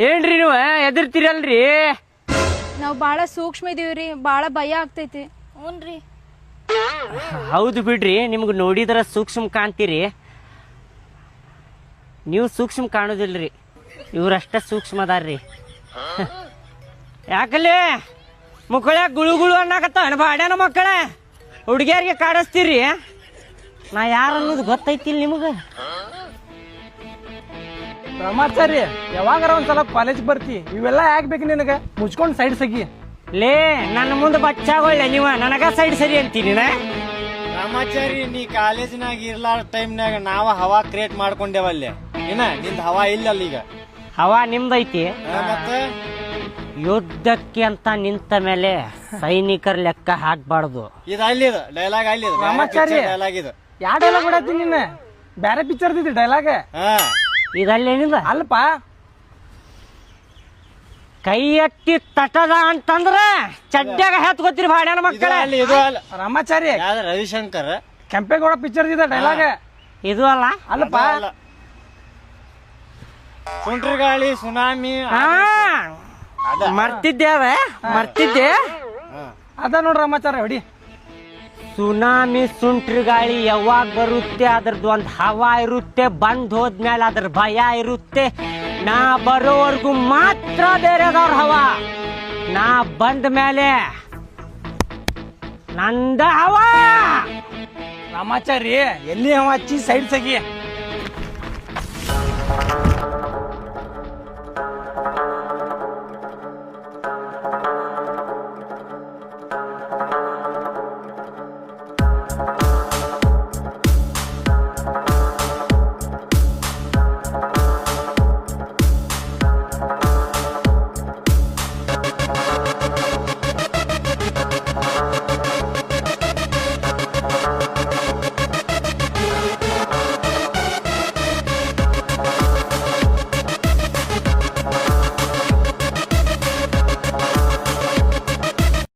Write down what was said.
ಏನ್ರಿ ನೀವು ಎದಿರ್ತೀರಲ್ರಿ? ನಾವ್ ಬಾಳ ಸೂಕ್ಷ್ಮ ಇದೀವ್ರಿ, ಬಾಳ ಭಯ ಆಗ್ತೈತಿ. ಹ್ಞೂನ್ರಿ. ಹೌದು ಬಿಡ್ರಿ, ನಿಮ್ಗೆ ನೋಡಿದ್ರ ಸೂಕ್ಷ್ಮ ಕಾಣ್ತೀರಿ. ನೀವು ಸೂಕ್ಷ್ಮ ಕಾಣೋದಿಲ್ರಿ, ಇವ್ರಷ್ಟ ಸೂಕ್ಷ್ಮ ಅದಾರ್ರಿ. ಯಾಕಲ್ಲಿ ಮಕ್ಕಳ ಗುಳು ಗುಳು ಅನ್ನಕತ್ತ ಬಾಡ್ಯಾನ ಮಕ್ಕಳ ಹುಡುಗಿಯರಿಗೆ ಕಾಡಿಸ್ತೀರಿ. ನಾ ಯಾರು ಅನ್ನೋದು ಗೊತ್ತೈತಿಲ್ ನಿಮಗೆ? ಬ್ರಹ್ಮಚಾರಿ, ಯಾವಾಗಾರ ಒಂದ್ಸಲ ಕಾಲೇಜ್ ಬರ್ತಿ, ಇವೆಲ್ಲ ಯಾಕೆ ಬೇಕು ನಿನಗೆ? ಮುಚ್ಕೊಂಡು ಸೈಡ್ ಸಗಿ. ಲೇ, ನನ್ನ ಮುಂದೆ ಬಚ್ಚಾಗೊಳ್ಳೆ ನೀವು, ನನಗ ಸೈಡ್ ಸರಿ ಅಂತೀನಿ. ರಾಮಾಚಾರಿ, ನೀ ಕಾಲೇಜಿನಾಗ ಇರ್ಲಾರ ಟೈಮ್ನಾಗ ನಾವ ಹವಾ ಕ್ರಿಯೇಟ್ ಮಾಡ್ಕೊಂಡೇವಲ್ಲಿ. ಏನ ನಿಂದ ಹವಾ ಇಲ್ಲಲ್ಲ ಈಗ? ಹವಾ ನಿಮ್ದೈತಿ. ಮತ್ತೆ ಯುದ್ಧಕ್ಕೆ ಅಂತ ನಿಂತ ಮೇಲೆ ಸೈನಿಕರ ಲೆಕ್ಕ ಹಾಕ್ಬಾರ್ದು. ಇದು ಅಲ್ಲಿದ ಡೈಲಾಗ್, ಅಲ್ಲಿದ ರಾಮಾಚಾರಿ. ಡೈಲಾಗ್ ಇದು. ಯಾವ ಡೈಲಾಗ್ ಬಿಡತ್ತಿ ನಿನ್ನ? ಬ್ಯಾರೆ ಪಿಕ್ಚರ್ ದಿದ್ದಿ ಡೈಲಾಗ್. ಇದಲ್ಲೇನಿದ? ಅಲ್ಪ ಕೈ ಎತ್ತಿ ತಟದ ಅಂತಂದ್ರ ಚಡ್ಡ್ಯಾಗ ಹೆತ್ಕೋತೀರಿ ಬಾಡ್ಯಾನ ಮಕ್ಕಳ. ಇದು ಅಲ್ಲ ರಾಮಾಚಾರಿ, ಯಾವ್ದ ರವಿಶಂಕರ್ ಕೆಂಪೇಗೌಡ ಪಿಕ್ಚರ್ ದಿದ್ದ ಡೈಲಾಗ್. ಇದು ಅಲ್ಲ. ಅಲ್ಪ ಸುಂಟ್ರ ಗಾಳಿ, ಸುನಾಮಿ ಮರ್ತಿದ್ದೆ ಅದ, ಮರ್ತಿದ್ದೆ. ಅದ ನೋಡ್ರಿ ರಾಮಾಚಾರಿ, ಹೊಡಿ. ಸುನಾಮಿ ಸುಂಟ್ರ ಗಾಳಿ ಯಾವಾಗ ಬರುತ್ತೆ, ಅದ್ರದ್ದು ಒಂದು ಹವಾ ಇರುತ್ತೆ. ಬಂದ್ ಹೋದ್ಮೇಲೆ ಅದ್ರ ಭಯ ಇರುತ್ತೆ. ನಾ ಬರೋವರೆಗೂ ಮಾತ್ರ ಬೇರೆದವ್ರ ಹವಾ, ನಾ ಬಂದ ಮೇಲೆ ನಂದ ಹವಾ. ರಾಮಾಚಾರಿ, ಎಲ್ಲಿ ಅವ ಹಚ್ಚಿ ಸೈಡ್ ಸಗಿ.